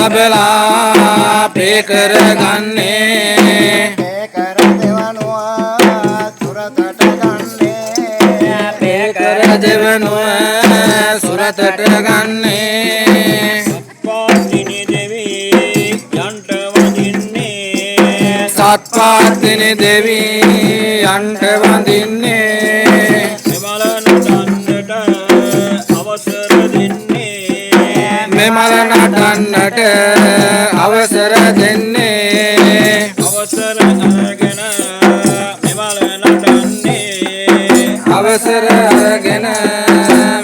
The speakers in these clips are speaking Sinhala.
තබලා පේ කරගන්නේ පේ කර දෙවනුව සුරතට ගන්නේ පේ කර දෙවනුව සුරතට ගන්නේ සත්පාතිනි දෙවී යන්ට වඳින්නේ සත්පාතිනි දෙවී යන්ට වඳින්නේ මෙමල නටන්නට අවසර දෙන්නේ මෙමල නටන්නට අවසර දෙන්නේ අවසර අරගෙන මෙමල නටන්නේ අවසර අරගෙන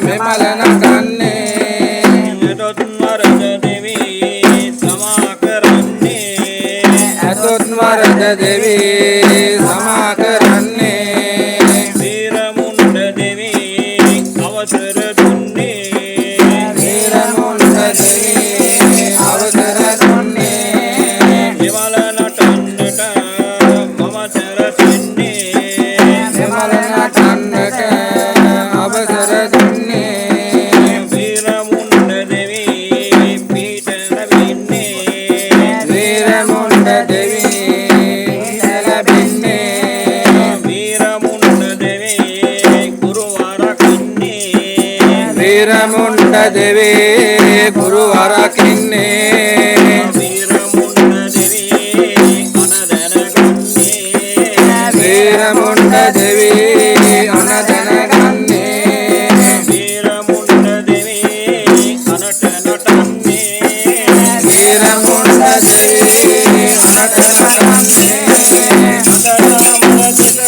මෙමල නටන්නේ එතොත් වරද දෙවී සමා කරන්නේ ඇතොත් වරද දෙවී සමා කරන්නේ වීරමුණ්ඩ දෙවී අවසර දුන්නේ වීරමුණ්ඩ දෙවී අවසර දුන්නේ මෙමල නටන්නට මම සැරසෙන්නේ මෙමල නටන්නට අවසර දුන්නේ වීරමුණ්ඩ දෙවී පීඨ ලැබෙන්නේ වීරමුණ්ඩ දෙවී ලැබෙන්නේ වීරමුණ්ඩ දෙවී ගුරුවරකින්නේ වීරමුණ්ඩ දෙවී ගුරුවරකින්නේ වීරමුණ්ඩ දෙවී අනදැනගන්නේ වීරමුණ්ඩ දෙවී අනදැනගන්නේ වීරමුණ්ඩ දෙවී අනට නටන්නේ වීරමුණ්ඩ දෙවී අනට නටන්නේ අදරාමල සිට